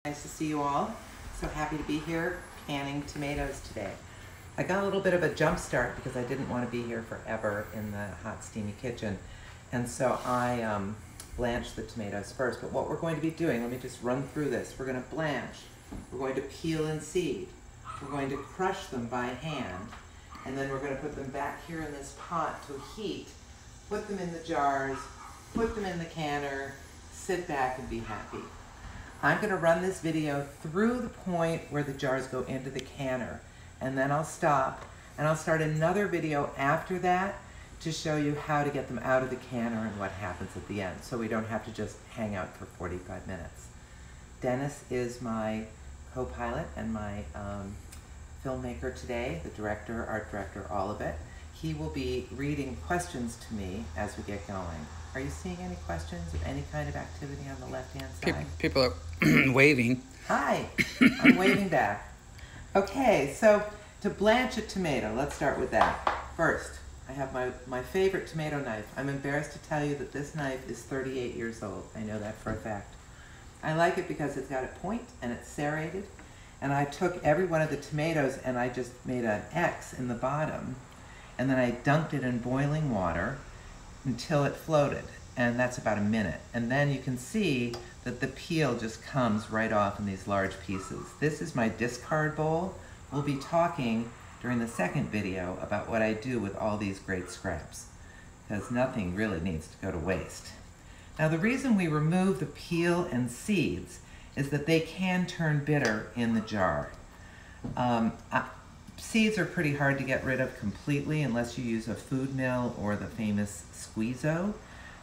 Nice to see you all. So happy to be here canning tomatoes today. I got a little bit of a jump start because I didn't want to be here forever in the hot steamy kitchen, and so I blanched the tomatoes first. But what we're going to be doing, let me just run through this. We're going to blanch, we're going to peel and seed, we're going to crush them by hand, and then we're going to put them back here in this pot to heat, put them in the jars, put them in the canner, sit back and be happy. I'm going to run this video through the point where the jars go into the canner, and then I'll stop and I'll start another video after that to show you how to get them out of the canner and what happens at the end, so we don't have to just hang out for 45 minutes. Dennis is my co-pilot and my filmmaker today, the director, art director, all of it. He will be reading questions to me as we get going. Are you seeing any questions of any kind of activity on the left-hand side? People are waving. Hi, I'm waving back. Okay, so to blanch a tomato, let's start with that. First, I have my favorite tomato knife. I'm embarrassed to tell you that this knife is 38 years old. I know that for a fact. I like it because it's got a point and it's serrated. And I took every one of the tomatoes and I just made an X in the bottom. And then I dunked it in boiling water until it floated, and that's about a minute. And then you can see that the peel just comes right off in these large pieces. This is my discard bowl. We'll be talking during the second video about what I do with all these great scraps, because nothing really needs to go to waste. Now, the reason we remove the peel and seeds is that they can turn bitter in the jar. Seeds are pretty hard to get rid of completely unless you use a food mill or the famous squeezo.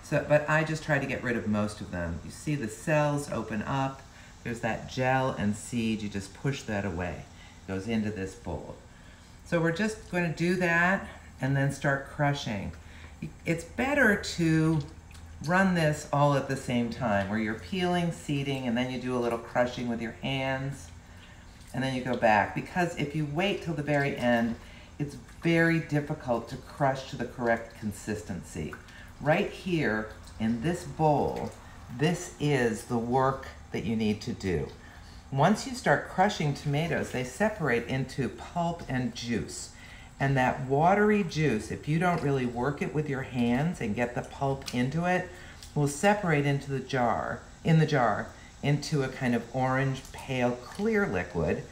But I just try to get rid of most of them. You see the cells open up, there's that gel and seed, you just push that away. It goes into this bowl. So we're just going to do that and then start crushing. It's better to run this all at the same time, where you're peeling, seeding, and then you do a little crushing with your hands, and then you go back, because if you wait till the very end, it's very difficult to crush to the correct consistency. Right here in this bowl, this is the work that you need to do. Once you start crushing tomatoes, they separate into pulp and juice. And that watery juice, if you don't really work it with your hands and get the pulp into it, will separate into the jar, into a kind of orange, pale, clear liquid,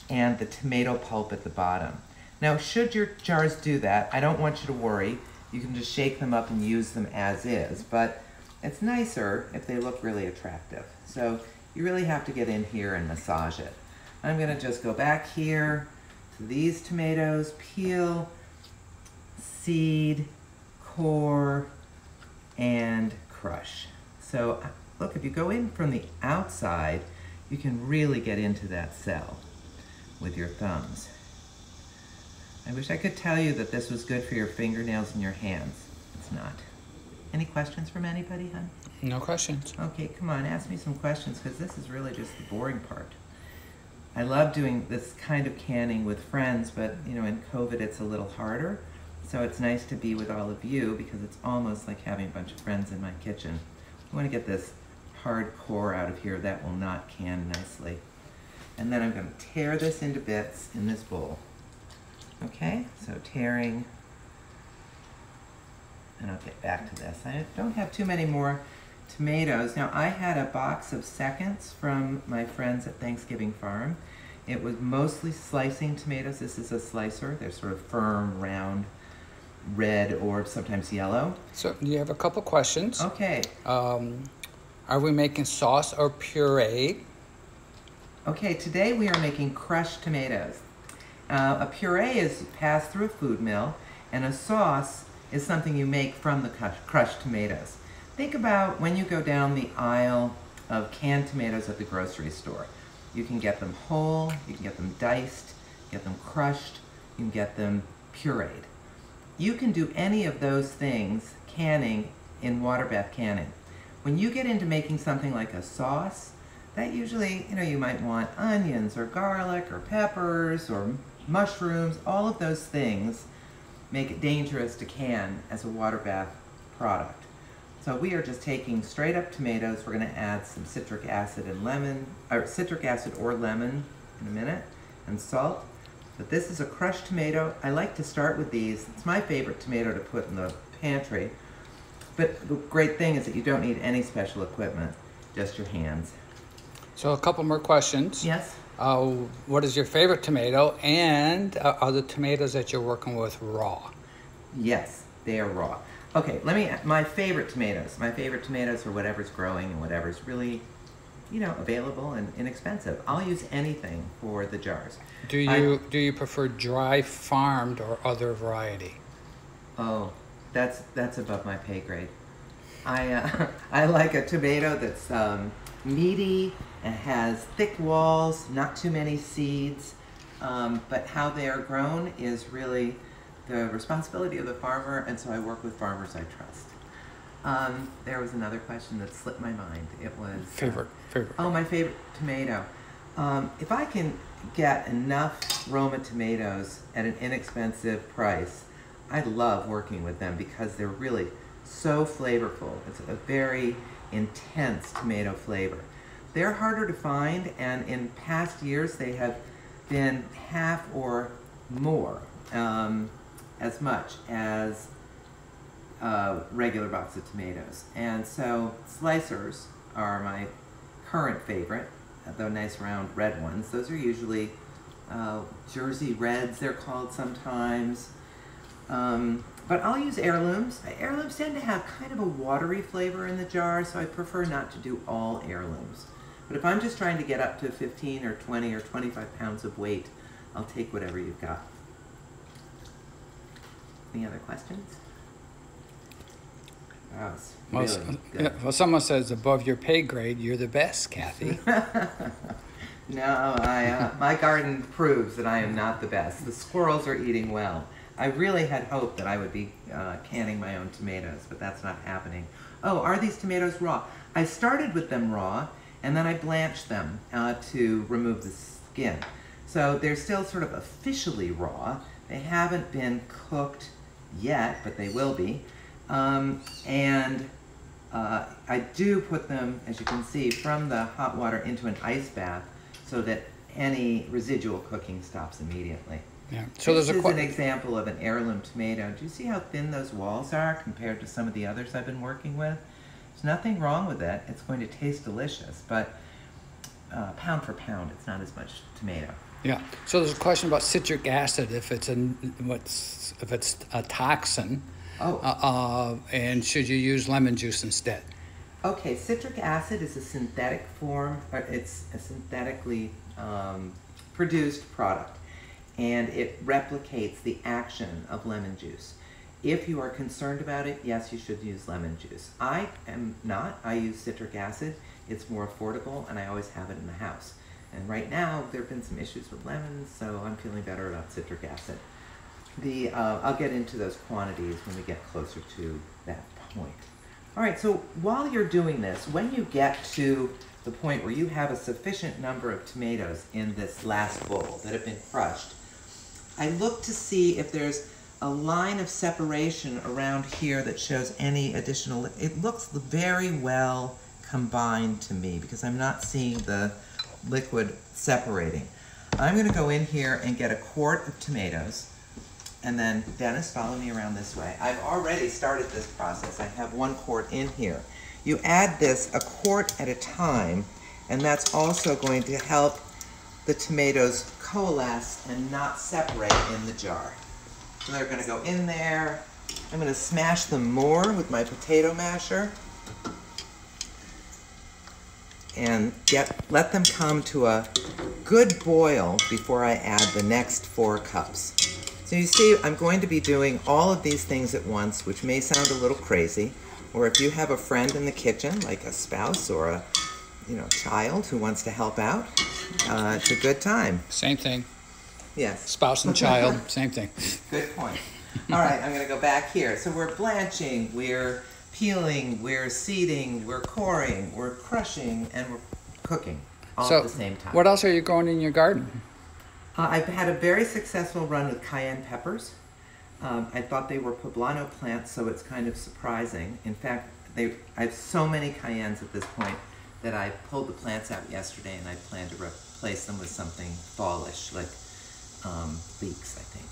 and the tomato pulp at the bottom. Now, should your jars do that, I don't want you to worry. You can just shake them up and use them as is, but it's nicer if they look really attractive. So you really have to get in here and massage it. I'm gonna just go back here to these tomatoes, peel, seed, core, and crush. So look, if you go in from the outside, you can really get into that cell with your thumbs. I wish I could tell you that this was good for your fingernails and your hands. It's not. Any questions from anybody, hon? No questions. Okay, come on, ask me some questions, because this is really just the boring part. I love doing this kind of canning with friends, but you know, in COVID it's a little harder. So it's nice to be with all of you, because it's almost like having a bunch of friends in my kitchen. I want to get this hard core out of here. That will not can nicely. And then I'm going to tear this into bits in this bowl. Okay, so tearing, and I'll get back to this. I don't have too many more tomatoes. Now, I had a box of seconds from my friends at Thanksgiving Farm. It was mostly slicing tomatoes. This is a slicer. They're sort of firm, round, red, or sometimes yellow. So you have a couple questions. Okay. Are we making sauce or puree? Okay, today we are making crushed tomatoes. A puree is passed through a food mill, and a sauce is something you make from the crushed tomatoes. Think about when you go down the aisle of canned tomatoes at the grocery store. You can get them whole, you can get them diced, get them crushed, you can get them pureed. You can do any of those things canning in water bath canning. When you get into making something like a sauce, that usually, you know, you might want onions or garlic or peppers or mushrooms. All of those things make it dangerous to can as a water bath product. So we are just taking straight up tomatoes. We're going to add some citric acid and lemon, or citric acid or lemon in a minute, and salt. But this is a crushed tomato. I like to start with these. It's my favorite tomato to put in the pantry. But the great thing is that you don't need any special equipment, just your hands. So a couple more questions. Yes? What is your favorite tomato, and are the tomatoes that you're working with raw? Yes, they are raw. Okay, my favorite tomatoes. My favorite tomatoes are whatever's growing and whatever's really, available and inexpensive. I'll use anything for the jars. Do you prefer dry farmed or other variety? Oh, that's above my pay grade. I like a tomato that's meaty and has thick walls, not too many seeds, but how they are grown is really the responsibility of the farmer, and so I work with farmers I trust. There was another question that slipped my mind. It was favorite. Oh, my favorite tomato. If I can get enough Roma tomatoes at an inexpensive price, I love working with them because they're really so flavorful. It's a very intense tomato flavor. They're harder to find, and in past years they have been half or more as much as a regular box of tomatoes. And so slicers are my current favorite, the nice round red ones. Those are usually Jersey Reds, they're called sometimes. But I'll use heirlooms. Heirlooms tend to have kind of a watery flavor in the jar, so I prefer not to do all heirlooms. But if I'm just trying to get up to 15 or 20 or 25 pounds of weight, I'll take whatever you've got. Any other questions? Wow, it's really good. Well, someone says above your pay grade, you're the best, Kathy. No, my garden proves that I am not the best. The squirrels are eating well. I really had hoped that I would be canning my own tomatoes, but that's not happening. Oh, are these tomatoes raw? I started with them raw, and then I blanched them to remove the skin. So they're still sort of officially raw. They haven't been cooked yet, but they will be. And I do put them, as you can see, from the hot water into an ice bath so that any residual cooking stops immediately. Yeah. So this is an example of an heirloom tomato. Do you see how thin those walls are compared to some of the others I've been working with? There's nothing wrong with it. It's going to taste delicious, but pound for pound, it's not as much tomato. Yeah. So there's a question about citric acid. If it's a toxin, and should you use lemon juice instead? Okay, citric acid is a synthetic form, or it's a synthetically produced product, and it replicates the action of lemon juice. If you are concerned about it, yes, you should use lemon juice. I am not. I use citric acid. It's more affordable, and I always have it in the house. And right now, there have been some issues with lemons, so I'm feeling better about citric acid. I'll get into those quantities when we get closer to that point. All right, so while you're doing this, when you get to the point where you have a sufficient number of tomatoes in this last bowl that have been crushed, I look to see if there's a line of separation around here that shows any additional. It looks very well combined to me because I'm not seeing the liquid separating. I'm going to go in here and get a quart of tomatoes, and then Dennis, follow me around this way. I've already started this process. I have 1 quart in here. You add this a quart at a time, and that's also going to help the tomatoes coalesce and not separate in the jar. So they're going to go in there. I'm going to smash them more with my potato masher and let them come to a good boil before I add the next 4 cups. So you see, I'm going to be doing all of these things at once, which may sound a little crazy, or if you have a friend in the kitchen, like a spouse or a child who wants to help out, it's a good time. Same thing. Yes. Spouse and child, same thing. Good point. All right, I'm going to go back here. So we're blanching, we're peeling, we're seeding, we're coring, we're crushing, and we're cooking all at the same time. What else are you growing in your garden? I've had a very successful run with cayenne peppers. I thought they were poblano plants, so it's kind of surprising. In fact, I have so many cayennes at this point that I pulled the plants out yesterday, and I plan to replace them with something fallish, like leeks, I think.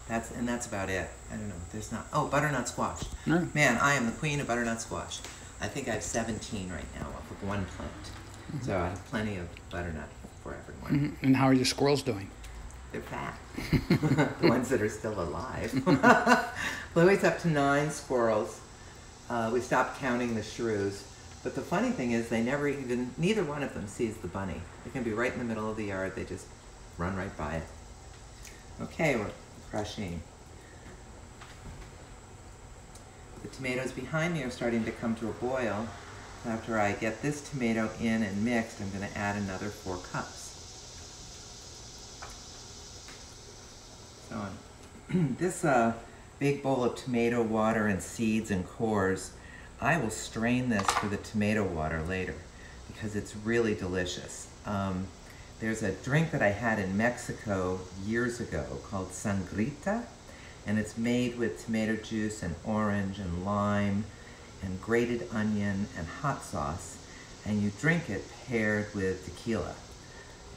That's about it. I don't know. There's not. Oh, butternut squash. Mm. Man, I am the queen of butternut squash. I think I have 17 right now off of one plant. Mm-hmm. So I have plenty of butternut for everyone. Mm-hmm. And how are your squirrels doing? They're fat. The ones that are still alive. Louie's up to 9 squirrels. We stopped counting the shrews. But the funny thing is neither one of them sees the bunny. They can be right in the middle of the yard. They just run right by it. Okay, we're crushing. The tomatoes behind me are starting to come to a boil. After I get this tomato in and mixed, I'm going to add another 4 cups. So this big bowl of tomato water and seeds and cores, I will strain this for the tomato water later because it's really delicious. There's a drink that I had in Mexico years ago called sangrita, and it's made with tomato juice and orange and lime and grated onion and hot sauce, and you drink it paired with tequila.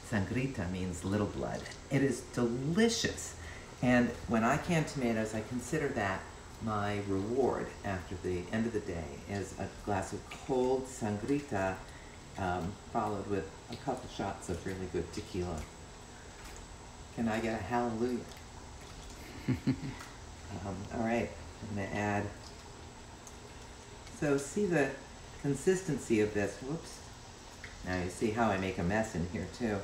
Sangrita means little blood. It is delicious. And when I can tomatoes, I consider that my reward after the end of the day is a glass of cold sangrita followed with a couple shots of really good tequila. Can I get a hallelujah? All right, I'm going to add. So see the consistency of this. Whoops. Now you see how I make a mess in here too.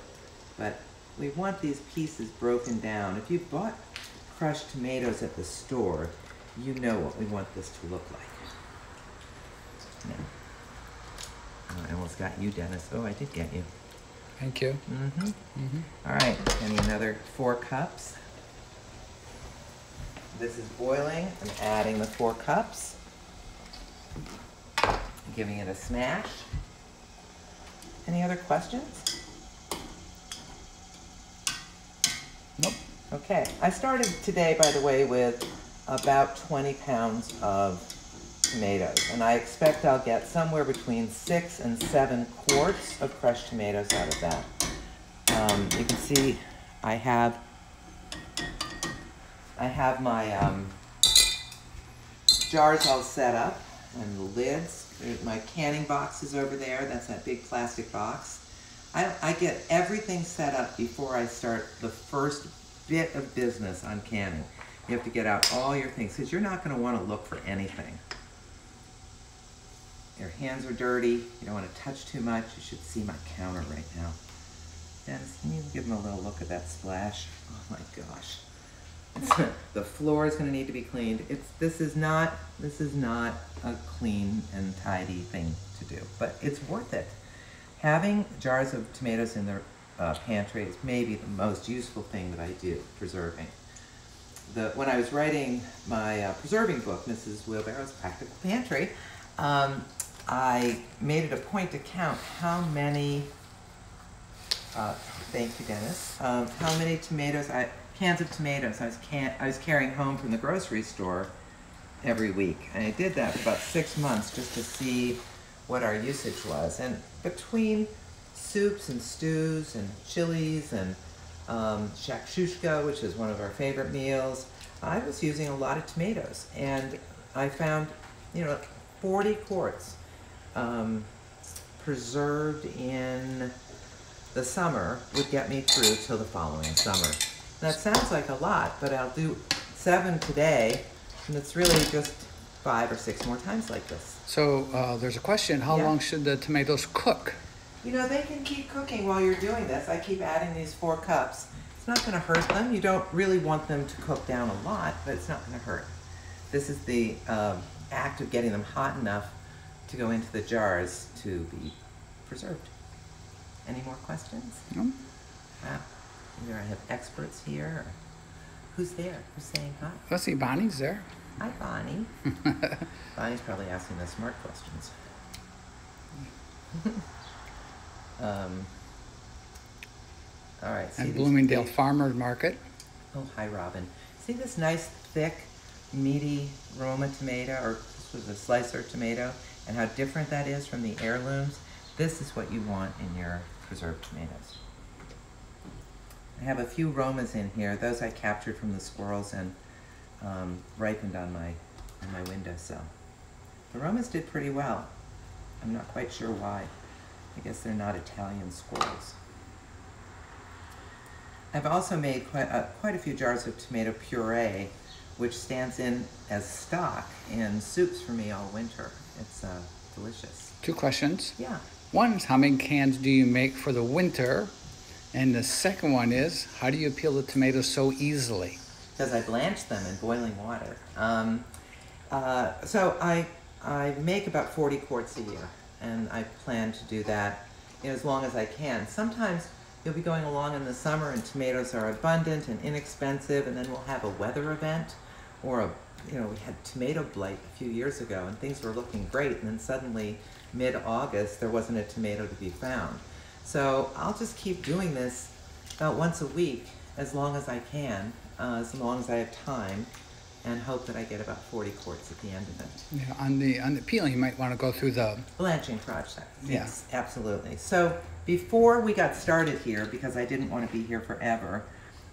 But we want these pieces broken down. If you bought crushed tomatoes at the store, you know what we want this to look like. Now, oh, I almost got you, Dennis. Oh, I did get you. Thank you. Mm-hmm. Mm-hmm. All right, and another 4 cups. This is boiling. I'm adding the 4 cups. Giving it a smash. Any other questions? Nope. Okay, I started today, by the way, with about 20 pounds of tomatoes, and I expect I'll get somewhere between 6 and 7 quarts of crushed tomatoes out of that. You can see I have my jars all set up and the lids. My canning box is over there. That's that big plastic box. I get everything set up before I start the first bit of business on canning. You have to get out all your things because you're not going to want to look for anything. Your hands are dirty. You don't want to touch too much. You should see my counter right now. Dennis, can you give them a little look at that splash? Oh my gosh. The floor is going to need to be cleaned. This is not a clean and tidy thing to do, but it's worth it. Having jars of tomatoes in the pantry is maybe the most useful thing that I do, preserving. When I was writing my preserving book, Mrs. Wheelbarrow's Practical Pantry, I made it a point to count how many, thank you, Dennis, how many cans of tomatoes I was carrying home from the grocery store every week. And I did that for about 6 months just to see what our usage was. And between soups and stews and chilies and shakshuka, which is one of our favorite meals, I was using a lot of tomatoes. And I found, 40 quarts preserved in the summer would get me through till the following summer. That sounds like a lot, but I'll do 7 today, and it's really just 5 or 6 more times like this. So there's a question, how long should the tomatoes cook? They can keep cooking while you're doing this. I keep adding these 4 cups. It's not going to hurt them. You don't really want them to cook down a lot, but it's not going to hurt. This is the act of getting them hot enough to go into the jars to be preserved. Any more questions? No. Either I have experts here, or who's there? Who's saying hi? Let's see, Bonnie's there. Hi, Bonnie. Bonnie's probably asking the smart questions. All right. And Bloomingdale Farmers Market. Oh, hi, Robin. See this nice, thick, meaty Roma tomato, or this was a slicer tomato, and how different that is from the heirlooms. This is what you want in your preserved tomatoes. I have a few Romas in here. Those I captured from the squirrels and ripened on my windowsill. The Romas did pretty well. I'm not quite sure why. I guess they're not Italian squirrels. I've also made quite a few jars of tomato puree, which stands in as stock in soups for me all winter. It's delicious. 2 questions. Yeah. One is, how many cans do you make for the winter? And the second one is, how do you peel the tomatoes so easily? Because I blanch them in boiling water. So I make about 40 quarts a year, and I plan to do that as long as I can. Sometimes you'll be going along in the summer and tomatoes are abundant and inexpensive, and then we'll have a weather event, or we had tomato blight a few years ago and things were looking great, and then suddenly mid-August there wasn't a tomato to be found. So I'll just keep doing this about once a week as long as I can, as long as I have time, and hope that I get about 40 quarts at the end of it. Yeah, on the peeling, you might want to go through the blanching process. Yeah. Yes, absolutely. So before we got started here, because I didn't want to be here forever,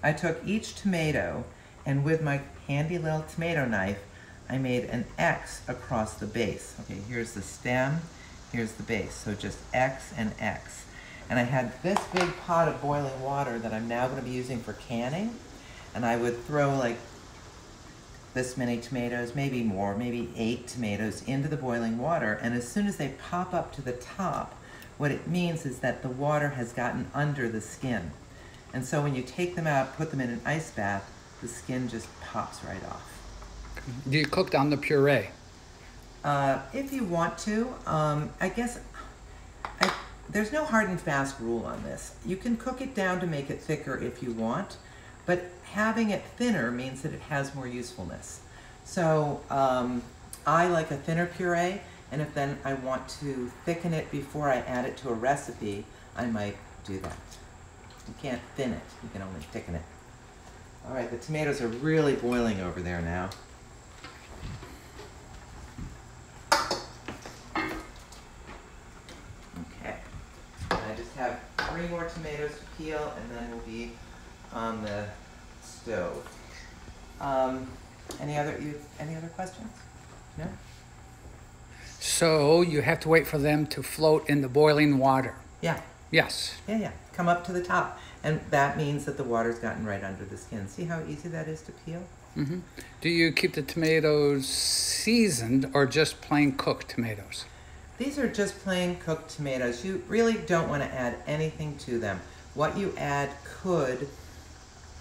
I took each tomato and with my handy little tomato knife, I made an X across the base. Okay, here's the stem, here's the base. So just X and X. And I had this big pot of boiling water that I'm now going to be using for canning. And I would throw like this many tomatoes, maybe more, maybe 8 tomatoes into the boiling water. And as soon as they pop up to the top, what it means is that the water has gotten under the skin. And so when you take them out, put them in an ice bath, the skin just pops right off. Do you cook down the puree? If you want to, I guess there's no hard and fast rule on this. You can cook it down to make it thicker if you want, but having it thinner means that it has more usefulness. So I like a thinner puree, and if then I want to thicken it before I add it to a recipe, I might do that. You can't thin it, you can only thicken it. All right, the tomatoes are really boiling over there now. Okay, I just have 3 more tomatoes to peel, and then we'll be on the stove. Any other questions? No? So you have to wait for them to float in the boiling water. Yeah. Yes. Yeah. Come up to the top. And that means that the water's gotten right under the skin. See how easy that is to peel? Mm-hmm. Do you keep the tomatoes seasoned or just plain cooked tomatoes? These are just plain cooked tomatoes. You really don't want to add anything to them. What you add could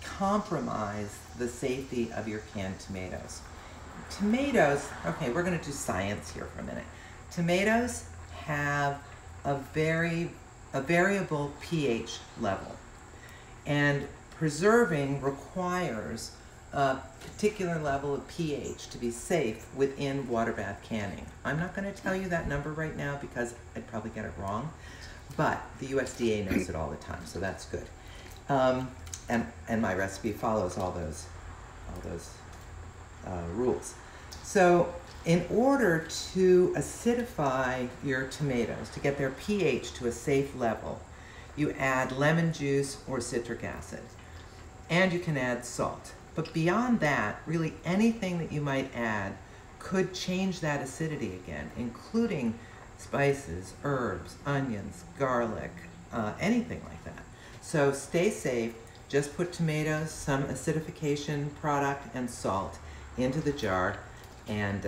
compromise the safety of your canned tomatoes. Tomatoes, okay, we're going to do science here for a minute. Tomatoes have a variable pH level, and preserving requires a particular level of pH to be safe within water bath canning. I'm not going to tell you that number right now because I'd probably get it wrong, but the USDA knows it all the time, so that's good. And my recipe follows all those rules. So in order to acidify your tomatoes, to get their pH to a safe level, you add lemon juice or citric acid. And you can add salt. But beyond that, really anything that you might add could change that acidity again, including spices, herbs, onions, garlic, anything like that. So stay safe. Just put tomatoes, some acidification product, and salt into the jar, and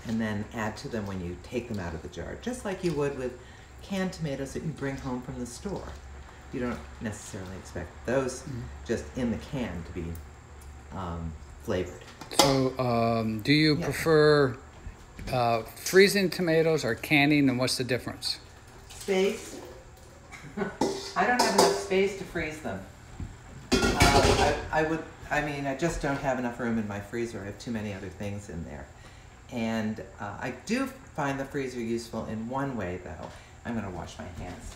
then add to them when you take them out of the jar, just like you would with canned tomatoes that you bring home from the store. You don't necessarily expect those just in the can to be flavored. So do you prefer freezing tomatoes or canning, and what's the difference? Space. I don't have enough space to freeze them. I just don't have enough room in my freezer. I have too many other things in there. And I do find the freezer useful in one way, though. I'm going to wash my hands.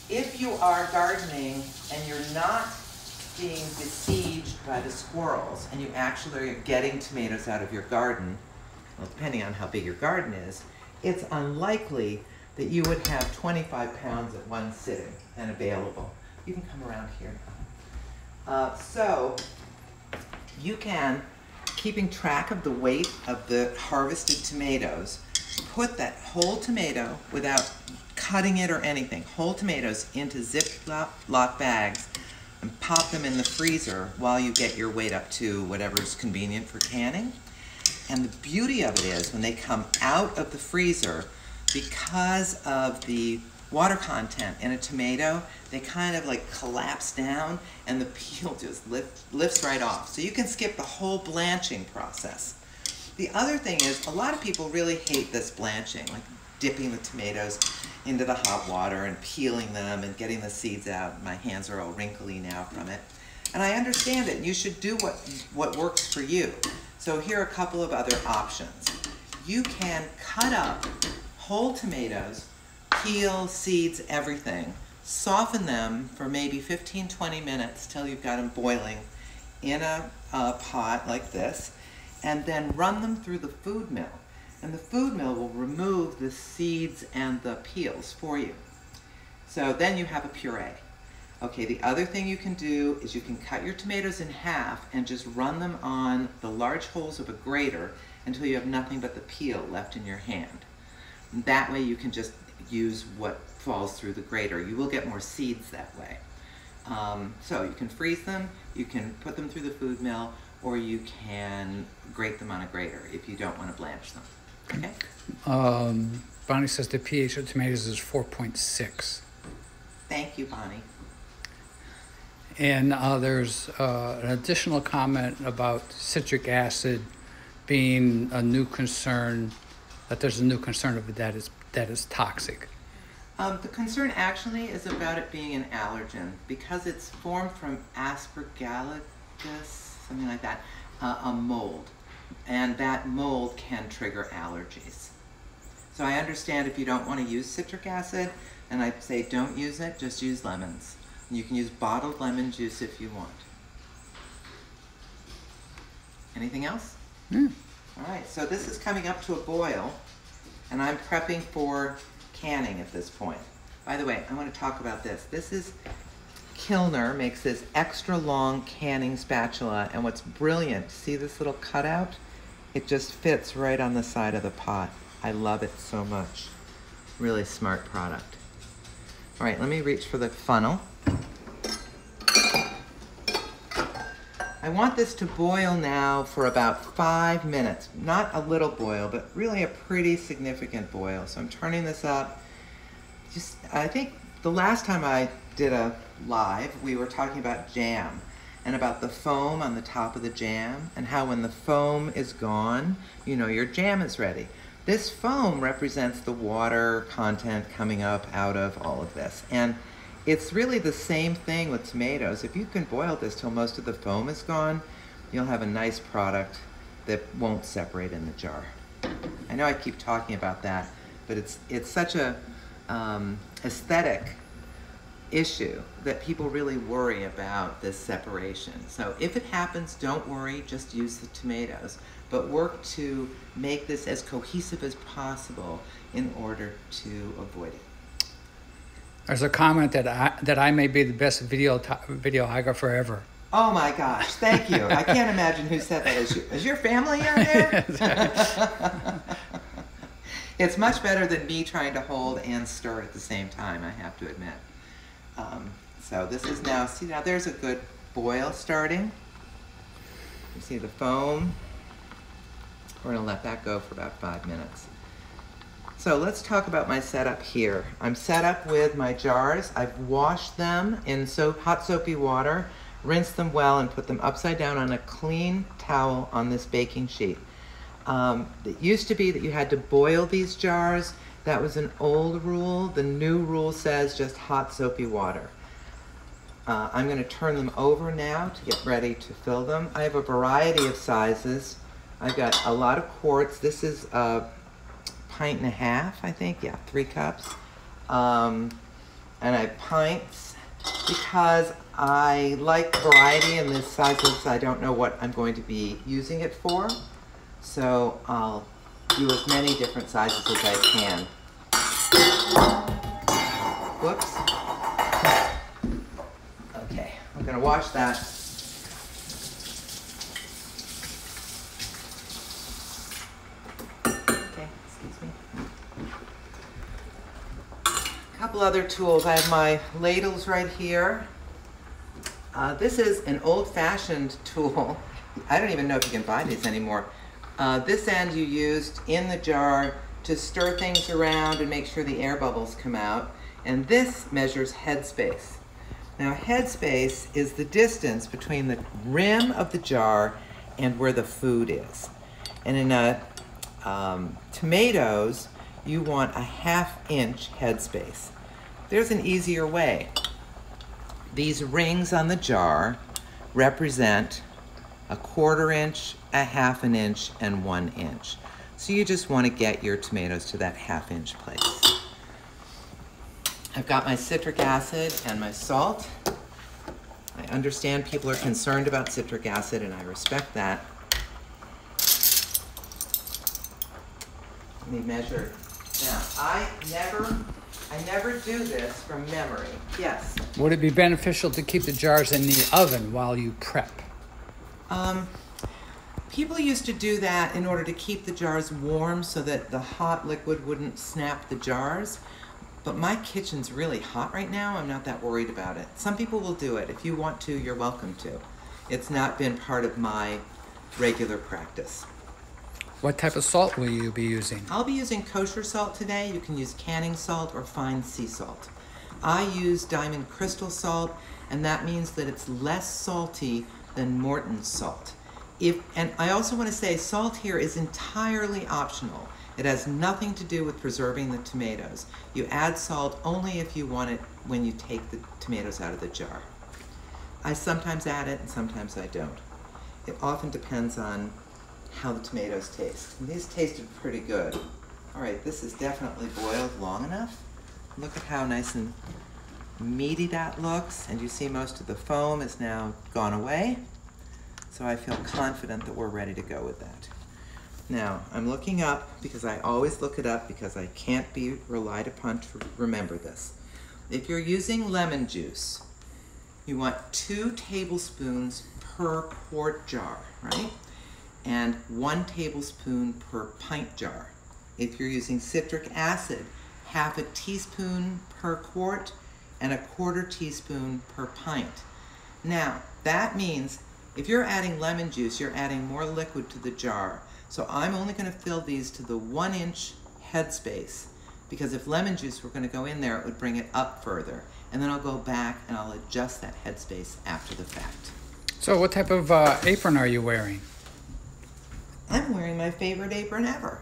If you are gardening and you're not being besieged by the squirrels and you actually are getting tomatoes out of your garden, well, depending on how big your garden is, it's unlikely that you would have 25 pounds at one sitting and available. You can come around here now. So you can, keeping track of the weight of the harvested tomatoes, put that whole tomato without cutting it or anything, whole tomatoes into Ziploc bags and pop them in the freezer while you get your weight up to whatever's convenient for canning. And the beauty of it is when they come out of the freezer, because of the water content in a tomato, they kind of like collapse down and the peel just lifts right off. So you can skip the whole blanching process. The other thing is, a lot of people really hate this blanching, like dipping the tomatoes into the hot water and peeling them and getting the seeds out. My hands are all wrinkly now from it. And I understand it. You should do what works for you. So here are a couple of other options. You can cut up whole tomatoes, peel, seeds, everything, soften them for maybe 15-20 minutes till you've got them boiling in a pot like this, and then run them through the food mill. And the food mill will remove the seeds and the peels for you. So then you have a puree. Okay, the other thing you can do is you can cut your tomatoes in half and just run them on the large holes of a grater until you have nothing but the peel left in your hand. And that way you can just use what falls through the grater. You will get more seeds that way. So you can freeze them, you can put them through the food mill, or you can grate them on a grater if you don't want to blanch them. Okay? Bonnie says the pH of tomatoes is 4.6. Thank you, Bonnie. And there's an additional comment about citric acid being a new concern, that there's a new concern of it that is toxic. The concern actually is about it being an allergen because it's formed from aspergillus, something like that, a mold. And that mold can trigger allergies. So I understand if you don't want to use citric acid, and I'd say don't use it, just use lemons. You can use bottled lemon juice if you want. Anything else? Mm. All right, so this is coming up to a boil, and I'm prepping for canning at this point. By the way, I want to talk about this. This is Kilner makes this extra long canning spatula, and what's brilliant, see this little cutout? It just fits right on the side of the pot. I love it so much. Really smart product. All right, let me reach for the funnel. I want this to boil now for about 5 minutes. Not a little boil, but really a pretty significant boil. So I'm turning this up. I think the last time I did a live, we were talking about jam and about the foam on the top of the jam and how when the foam is gone, you know your jam is ready. This foam represents the water content coming up out of all of this. And it's really the same thing with tomatoes. If you can boil this till most of the foam is gone, you'll have a nice product that won't separate in the jar. I know I keep talking about that, but it's such a aesthetic issue that people really worry about this separation. So if it happens, don't worry, just use the tomatoes, but work to make this as cohesive as possible in order to avoid it. There's a comment that I may be the best videographer ever. Oh my gosh, thank you. I can't imagine who said that. Is your family on there? It's much better than me trying to hold and stir at the same time, I have to admit. So this is now, see now there's a good boil starting. You see the foam. We're gonna let that go for about 5 minutes. So let's talk about my setup here. I'm set up with my jars. I've washed them in hot soapy water, rinsed them well, and put them upside down on a clean towel on this baking sheet. It used to be that you had to boil these jars. That was an old rule. The new rule says just hot soapy water. I'm going to turn them over now to get ready to fill them. I have a variety of sizes. I've got a lot of quarts. This is a pint and a half, I think. Yeah, 3 cups. And I have pints, because I like variety in this size looks. I don't know what I'm going to be using it for. So I'll do as many different sizes as I can. Whoops. Okay, I'm gonna wash that. Okay, excuse me. A couple other tools. I have my ladles right here. This is an old-fashioned tool. I don't even know if you can buy these anymore. This end you used in the jar to stir things around and make sure the air bubbles come out. And this measures headspace. Now headspace is the distance between the rim of the jar and where the food is. And in tomatoes, you want a 1/2 inch headspace. There's an easier way. These rings on the jar represent a 1/4 inch, a 1/2 inch, and 1 inch. So you just want to get your tomatoes to that 1/2 inch place. I've got my citric acid and my salt. I understand people are concerned about citric acid, and I respect that. Let me measure. Now, I never do this from memory. Yes? Would it be beneficial to keep the jars in the oven while you prep? People used to do that in order to keep the jars warm so that the hot liquid wouldn't snap the jars. But my kitchen's really hot right now. I'm not that worried about it. Some people will do it. If you want to, you're welcome to. It's not been part of my regular practice. What type of salt will you be using? I'll be using kosher salt today. You can use canning salt or fine sea salt. I use diamond crystal salt, and that means that it's less salty than Morton's salt. And I also want to say salt here is entirely optional. It has nothing to do with preserving the tomatoes. You add salt only if you want it when you take the tomatoes out of the jar. I sometimes add it and sometimes I don't. It often depends on how the tomatoes taste. And these tasted pretty good. All right, this is definitely boiled long enough. Look at how nice and meaty that looks. And you see most of the foam is now gone away. So I feel confident that we're ready to go with that. Now, I'm looking up because I always look it up because I can't be relied upon to remember this. If you're using lemon juice, you want 2 tablespoons per quart jar, right? And 1 tablespoon per pint jar. If you're using citric acid, 1/2 teaspoon per quart and 1/4 teaspoon per pint. Now, that means if you're adding lemon juice, you're adding more liquid to the jar. So I'm only going to fill these to the 1 inch headspace, because if lemon juice were going to go in there, it would bring it up further. And then I'll go back and I'll adjust that headspace after the fact. So what type of apron are you wearing? I'm wearing my favorite apron ever.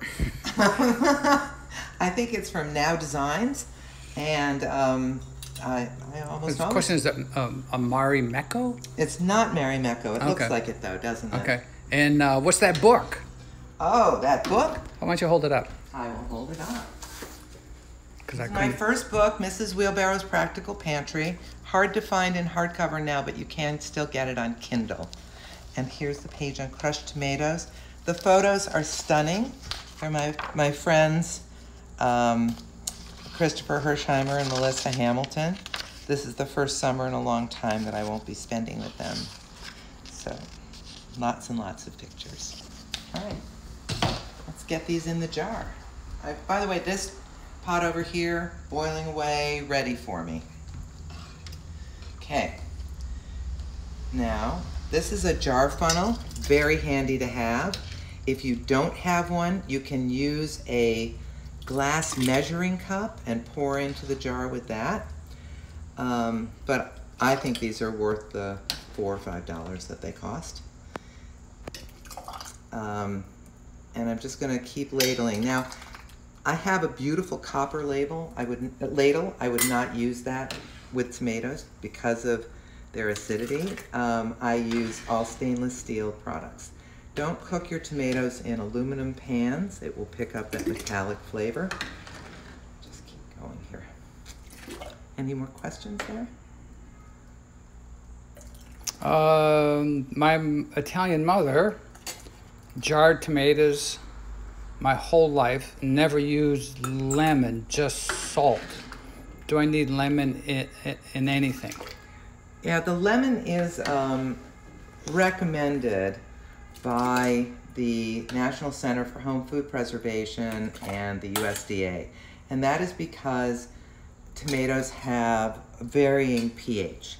I think it's from Now Designs, and I almost The question is that a Marimekko? It's not Marimekko. It looks Okay. like it though, doesn't it? Okay. And what's that book? Oh, that book? Why don't you hold it up? I will hold it up. Because I My couldn't. first book, Mrs. Wheelbarrow's Practical Pantry. Hard to find in hardcover now, but you can still get it on Kindle. And here's the page on crushed tomatoes. The photos are stunning. They're my friends, Christopher Hersheimer and Melissa Hamilton. This is the first summer in a long time that I won't be spending with them. So, lots and lots of pictures. All right, let's get these in the jar. By the way, this pot over here, boiling away, ready for me. Okay. Now, this is a jar funnel, very handy to have. If you don't have one, you can use a glass measuring cup and pour into the jar with that. But I think these are worth the $4 or $5 that they cost. And I'm just gonna keep ladling. Now, I have a beautiful copper ladle. I would not use that with tomatoes because of their acidity. I use all stainless steel products. Don't cook your tomatoes in aluminum pans. It will pick up that metallic flavor. Just keep going here. Any more questions there? My Italian mother jarred tomatoes my whole life, never used lemon, just salt. Do I need lemon in anything? Yeah, the lemon is recommended by the National Center for Home Food Preservation and the USDA. And that is because tomatoes have varying pH.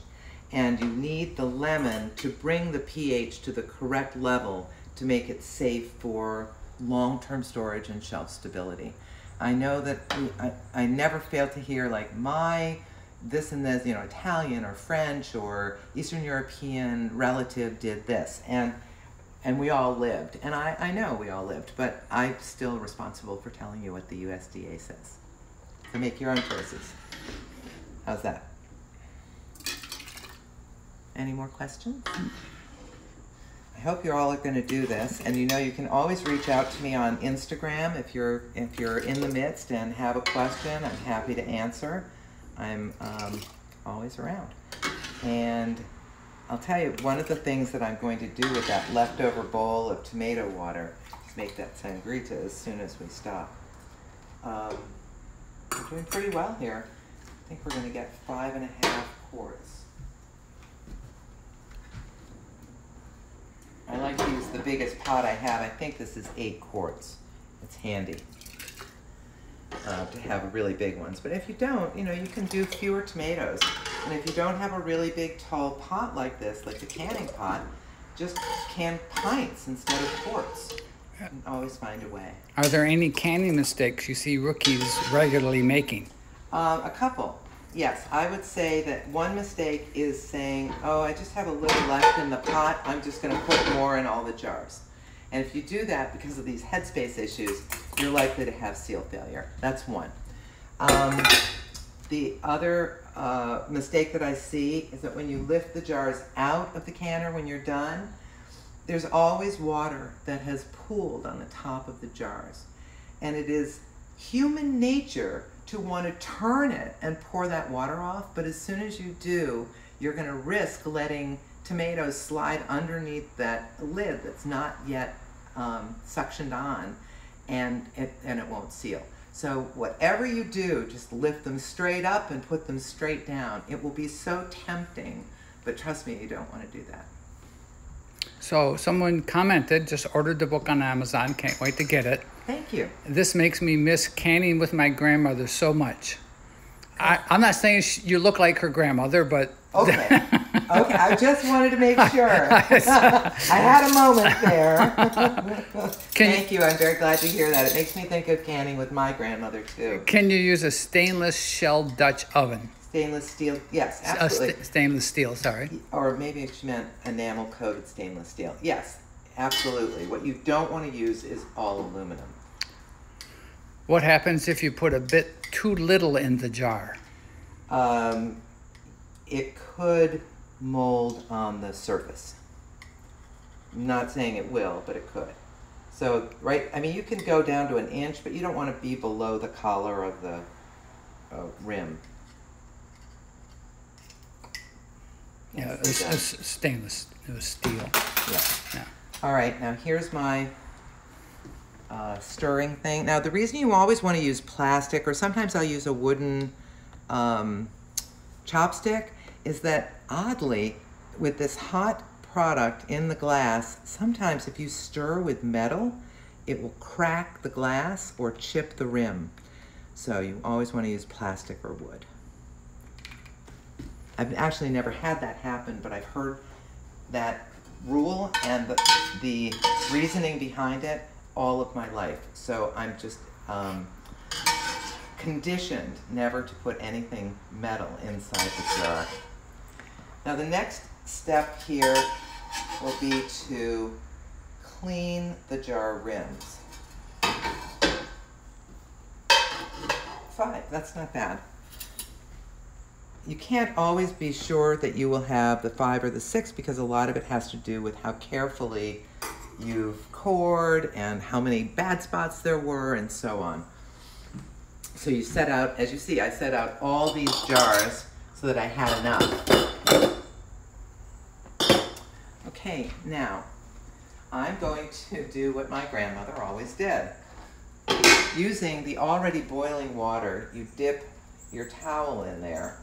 And you need the lemon to bring the pH to the correct level to make it safe for long-term storage and shelf stability. I know that I never fail to hear like my this and this, you know, Italian or French or Eastern European relative did this, and we all lived. And I know we all lived, but I'm still responsible for telling you what the USDA says. So make your own choices. How's that? Any more questions? I hope you're all going to do this, and you know you can always reach out to me on Instagram if you're in the midst and have a question. I'm happy to answer. I'm always around. And I'll tell you, one of the things that I'm going to do with that leftover bowl of tomato water is make that sangrita as soon as we stop. We're doing pretty well here. I think we're going to get 5.5 quarts. I like to use the biggest pot I have. I think this is 8 quarts. It's handy to have really big ones. But if you don't, you know, you can do fewer tomatoes. And if you don't have a really big tall pot like this, like the canning pot, just can pints instead of quarts. You can always find a way. Are there any canning mistakes you see rookies regularly making? A couple. Yes, I would say that one mistake is saying, oh, I just have a little left in the pot, I'm just going to put more in all the jars. And if you do that because of these headspace issues, you're likely to have seal failure. That's one. The other mistake that I see is that when you lift the jars out of the canner when you're done, there's always water that has pooled on the top of the jars. And it is human nature to want to turn it and pour that water off, but as soon as you do, you're going to risk letting tomatoes slide underneath that lid that's not yet suctioned on, and it won't seal. So whatever you do, just lift them straight up and put them straight down. It will be so tempting, but trust me, you don't want to do that. So someone commented, just ordered the book on Amazon, can't wait to get it. Thank you. This makes me miss canning with my grandmother so much. I'm not saying you look like her grandmother, but... Okay, okay, I just wanted to make sure. I had a moment there. Thank you, I'm very glad to hear that. It makes me think of canning with my grandmother too. Can you use a stainless shell Dutch oven? Stainless steel, yes, absolutely. Stainless steel, sorry. Or maybe she meant enamel-coated stainless steel. Yes, absolutely. What you don't want to use is all aluminum. What happens if you put a bit too little in the jar? It could mold on the surface. I'm not saying it will, but it could. So, right, I mean, you can go down to 1 inch, but you don't want to be below the collar of the rim. Yeah, it was stainless. It was steel. Yeah. All right, now here's my stirring thing. Now, the reason you always want to use plastic, or sometimes I'll use a wooden chopstick, is that oddly, with this hot product in the glass, sometimes if you stir with metal, it will crack the glass or chip the rim. So you always want to use plastic or wood. I've actually never had that happen, but I've heard that rule and the reasoning behind it all of my life. So I'm just conditioned never to put anything metal inside the jar. Now the next step here will be to clean the jar rims. 5, that's not bad. You can't always be sure that you will have the 5 or the 6 because a lot of it has to do with how carefully you've cored and how many bad spots there were and so on. So you set out, as you see, I set out all these jars so that I had enough. Okay, now I'm going to do what my grandmother always did. Using the already boiling water, you dip your towel in there,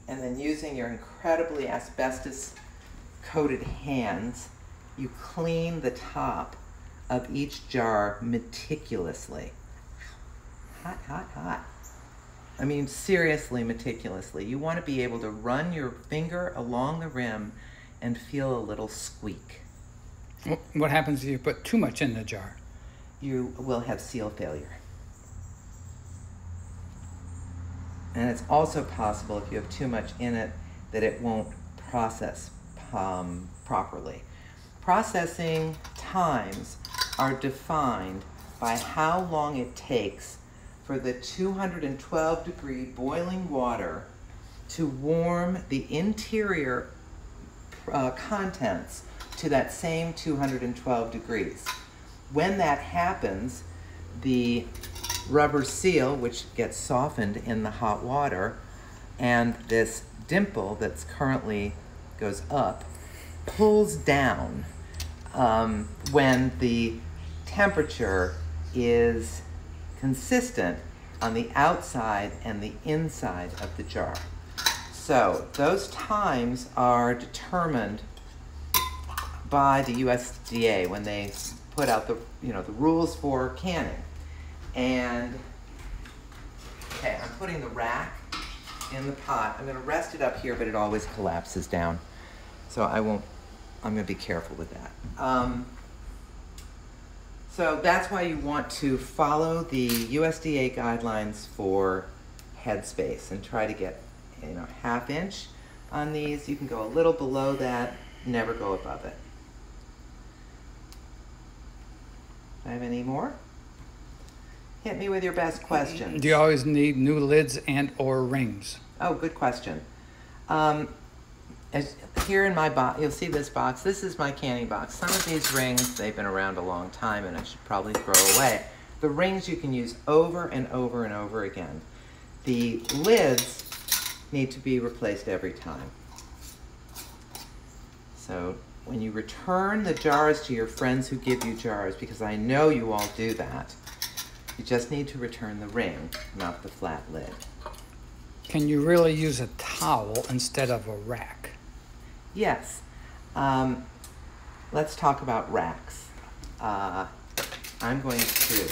and then using your incredibly asbestos-coated hands, you clean the top of each jar meticulously. Hot, hot, hot. I mean, seriously meticulously. You want to be able to run your finger along the rim and feel a little squeak. What happens if you put too much in the jar? You will have seal failure. And it's also possible, if you have too much in it, that it won't process properly. Processing times are defined by how long it takes for the 212-degree boiling water to warm the interior contents to that same 212 degrees. When that happens, the rubber seal, which gets softened in the hot water, and this dimple that's currently goes up, pulls down when the temperature is consistent on the outside and the inside of the jar. So those times are determined by the USDA when they put out the rules for canning. And okay, I'm putting the rack in the pot. I'm going to rest it up here, but it always collapses down, so I'm going to be careful with that. So that's why you want to follow the USDA guidelines for headspace and try to get, ½ inch on these. You can go a little below that, never go above it. Do I have any more? Hit me with your best questions. Do you always need new lids and or rings? Oh, good question. Here in my box, you'll see this box. This is my canning box. Some of these rings, they've been around a long time and I should probably throw away. The rings you can use over and over and over again. The lids need to be replaced every time. So when you return the jars to your friends who give you jars, because I know you all do that, you just need to return the ring, not the flat lid. Can you really use a towel instead of a rack? Yes. Let's talk about racks. I'm going to...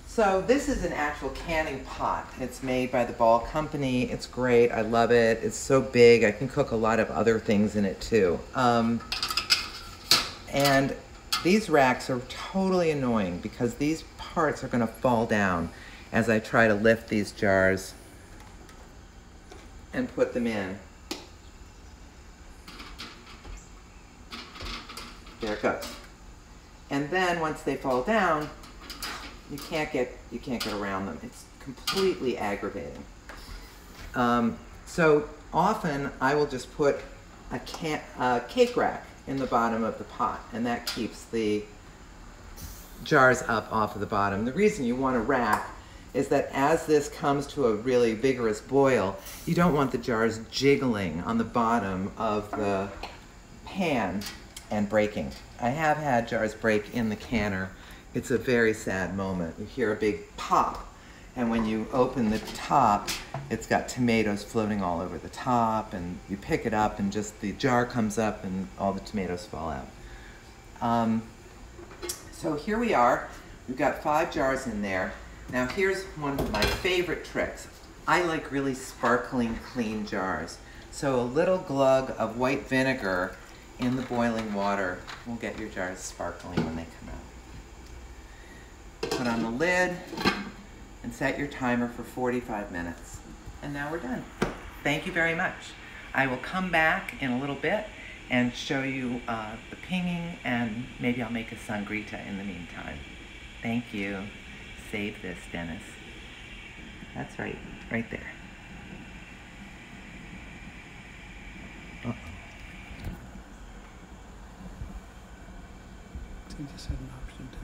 So this is an actual canning pot. It's made by the Ball Company. It's great. I love it. It's so big. I can cook a lot of other things in it too. And these racks are totally annoying because these parts are going to fall down as I try to lift these jars and put them in. There it goes. And then once they fall down, you can't get around them. It's completely aggravating. So often I will just put a cake rack in the bottom of the pot, and that keeps the jars up off of the bottom. The reason you want a rack is that as this comes to a really vigorous boil, you don't want the jars jiggling on the bottom of the pan and breaking. I have had jars break in the canner. It's a very sad moment. You hear a big pop, and when you open the top, it's got tomatoes floating all over the top, and you pick it up and just the jar comes up and all the tomatoes fall out. So here we are. We've got 5 jars in there. Now here's one of my favorite tricks. I like really sparkling, clean jars. So a little glug of white vinegar in the boiling water will get your jars sparkling when they come out. Put on the lid and set your timer for 45 minutes. And now we're done. Thank you very much. I will come back in a little bit and show you the pinging, and maybe I'll make a sangrita in the meantime. Thank you. Save this, Dennis. That's right, right there. Uh-oh. You just had an option to